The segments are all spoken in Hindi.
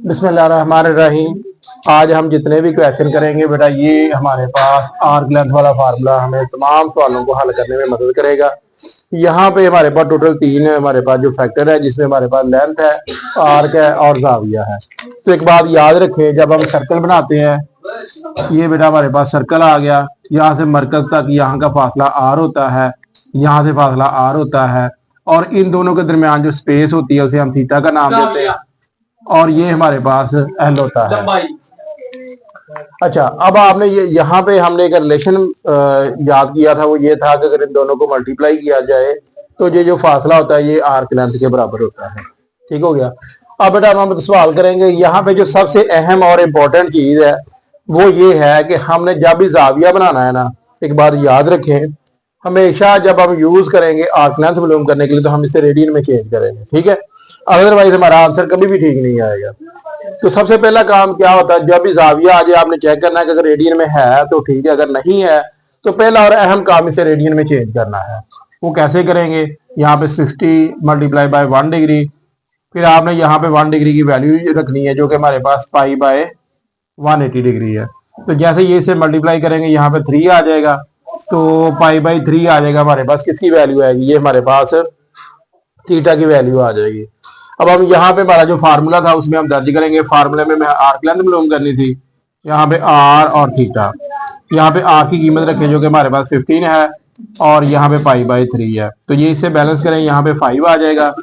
बिस्मिल्लाहिर्रहमानिर्रहीम। आज हम जितने भी क्वेश्चन करेंगे बेटा, ये हमारे पास आर्क लेंथ वाला फार्मूला हमें तमाम सवालों को हल करने में मदद करेगा। यहाँ पे हमारे पास टोटल तीन हमारे पास जो फैक्टर है, जिसमें हमारे पास लेंथ है, आर्क है और जाविया है। तो एक बात याद रखें, जब हम सर्कल बनाते हैं, ये बेटा हमारे पास सर्कल आ गया, यहाँ से मरकज तक यहाँ का फासला आर होता है, यहाँ से फासला आर होता है, और इन दोनों के दरमियान जो स्पेस होती है उसे हम थीटा का नाम देते हैं, और ये हमारे पास एल होता है। अच्छा, अब आपने ये यहाँ पे हमने एक रिलेशन याद किया था, वो ये था कि अगर इन दोनों को मल्टीप्लाई किया जाए तो ये जो फासला होता है ये आर्क लेंथ के बराबर होता है। ठीक हो गया। अब बेटा हम सवाल करेंगे, यहाँ पे जो सबसे अहम और इम्पोर्टेंट चीज है वो ये है कि हमने जब भी जाविया बनाना है ना, एक बात याद रखें, हमेशा जब हम यूज करेंगे आर्क लेंथ मालूम करने के लिए तो हम इसे रेडियन में चेंज करेंगे। ठीक है, अदरवाइज हमारा आंसर कभी भी ठीक नहीं आएगा। तो सबसे पहला काम क्या होता है, जब भी जाविया आ जाए आपने चेक करना है कि अगर रेडियन में है तो ठीक है, अगर नहीं है तो पहला और अहम काम इसे रेडियन में चेंज करना है। वो कैसे करेंगे, यहाँ पे 60 मल्टीप्लाई बाय 1 डिग्री, फिर आपने यहाँ पे 1 डिग्री की वैल्यू रखनी है जो कि हमारे पास पाई बाय 180 डिग्री है। तो जैसे ये इसे मल्टीप्लाई करेंगे यहाँ पे 3 आ जाएगा, तो पाई बाई 3 आ जाएगा हमारे पास। किसकी वैल्यू आएगी, ये हमारे पास थीटा की वैल्यू आ जाएगी। अब हम यहाँ पे हमारा जो फार्मूला था उसमें हम दर्ज करेंगे। फार्मूले में आर्क लेंथ मालूम करनी थी, यहाँ पे आर और थीटा। यहाँ पे आर की कीमत रखें जो कि हमारे पास 15 है, और यहाँ पे पाई बाई 3 है। तो ये इससे बैलेंस करें, यहाँ पे 5 आ जाएगा,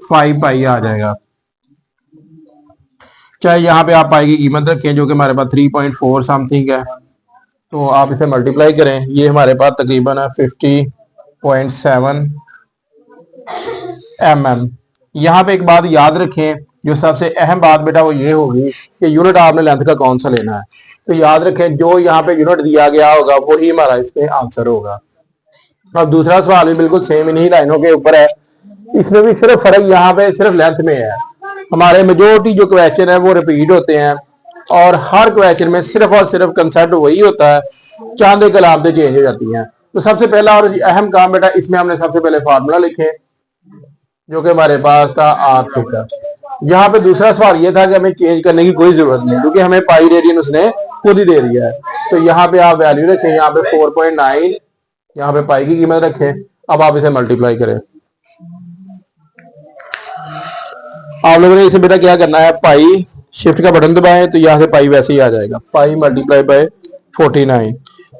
5 पाई आ जाएगा। चाहे यहाँ पे आप पाई की कीमत रखें जो कि हमारे पास 3.4 समथिंग है, तो आप इसे मल्टीप्लाई करें, ये हमारे पास तकरीबन है 50.7 mm। यहाँ पे एक बात याद रखें, जो सबसे अहम बात बेटा वो ये होगी कि यूनिट आपने लेंथ का कौन सा लेना है। तो याद रखें, जो यहाँ पे यूनिट दिया गया होगा वही हमारा इसमें आंसर होगा। अब दूसरा सवाल भी बिल्कुल सेम इन्हीं लाइनों के ऊपर है, इसमें भी सिर्फ फर्क यहाँ पे सिर्फ लेंथ में है। हमारे मेजोरिटी जो क्वेश्चन है वो रिपीट होते हैं, और हर क्वेश्चन में सिर्फ और सिर्फ कंसेप्ट वही होता है, चांद कलामतें चेंज हो जाती हैं। तो सबसे पहला और अहम काम बेटा, इसमें हमने सबसे पहले फार्मूला लिखे जो कि हमारे पास था आर थीटा। यहाँ पे दूसरा सवाल ये था कि हमें चेंज करने की कोई जरूरत नहीं, क्योंकि हमें पाई रेडियन उसने खुद ही दे दिया है। तो यहाँ पे आप वैल्यू रखें, यहाँ पे 4.9, यहाँ पे पाई की कीमत रखें। अब आप इसे मल्टीप्लाई करें, आप लोगों ने इसे बेटा क्या करना है, पाई शिफ्ट का बटन दबाएं तो यहाँ से पाई वैसे ही आ जाएगा, पाई मल्टीप्लाई बाय 49।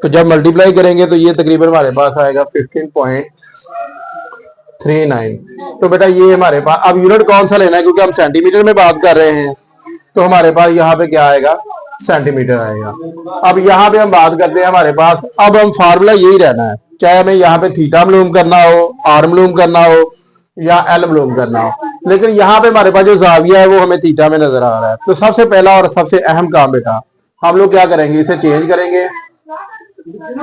तो जब मल्टीप्लाई करेंगे तो ये तकरीबन हमारे पास आएगा 15.39। तो बेटा ये हमारे पास, अब यूनिट कौन सा लेना है, क्योंकि हम सेंटीमीटर में बात कर रहे हैं, तो हमारे पास यहाँ पे क्या आएगा, सेंटीमीटर आएगा। अब यहाँ पे हम बात करते हैं हमारे पास, अब हम फार्मूला यही रहना है, चाहे हमें यहाँ पे थीटा मालूम करना हो, आर मालूम करना हो या एल मालूम करना हो, लेकिन यहाँ पे हमारे पास जो जाविया है वो हमें थीटा में नजर आ रहा है। तो सबसे पहला और सबसे अहम काम बेटा, हम लोग क्या करेंगे, इसे चेंज करेंगे,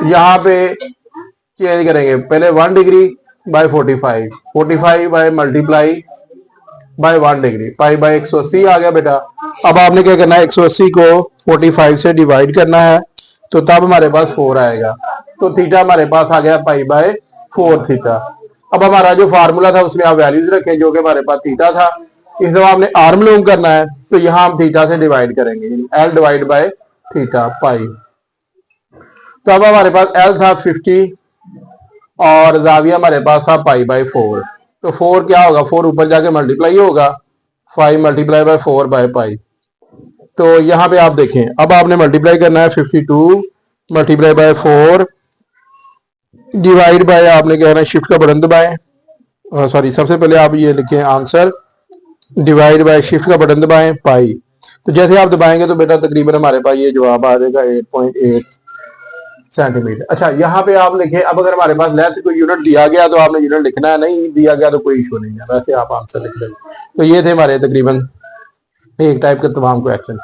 यहाँ पे चेंज करेंगे। पहले 1 degree by 45, 45 by multiply by 1 degree, pi by 180 आ गया बेटा। अब आपने क्या करना है, 180 को 45 से डिवाइड करना है, तो तब हमारे पास 4 आएगा। तो थीटा हमारे पास आ गया पाई बाय 4 थीटा। अब हमारा जो फार्मूला था उसमें आप वैल्यूज रखें जो कि हमारे पास थीटा था। इस दफा हमने आर मालूम करना है, तो यहाँ हम थीटा से डिवाइड करेंगे, L divide by theta pi. तो अब हमारे पास एल था 50 और जाविया हमारे पास था पाई बाय 4। तो 4 क्या होगा, 4 ऊपर जाके मल्टीप्लाई होगा, 5 मल्टीप्लाई बाय 4 बाय पाई। तो यहाँ पे आप देखें, अब आपने मल्टीप्लाई करना है, 52 मल्टीप्लाई बाय 4 डिवाइड बाय, आपने कहना है शिफ्ट का बटन दबाएं, सॉरी सबसे पहले आप ये लिखें आंसर, डिवाइड बाय शिफ्ट का बटन दबाएं पाई। तो जैसे आप दबाएंगे तो बेटा तकरीबन हमारे पास ये जवाब आ जाएगा 8.8 सेंटीमीटर। अच्छा, यहाँ पे आप लिखें, अब अगर हमारे पास लेंथ कोई यूनिट दिया गया तो आपने यूनिट लिखना है, नहीं दिया गया तो कोई इशू नहीं है, वैसे आप आंसर लिख लेंगे। तो ये थे हमारे तकरीबन एक टाइप के तमाम क्वेश्चन।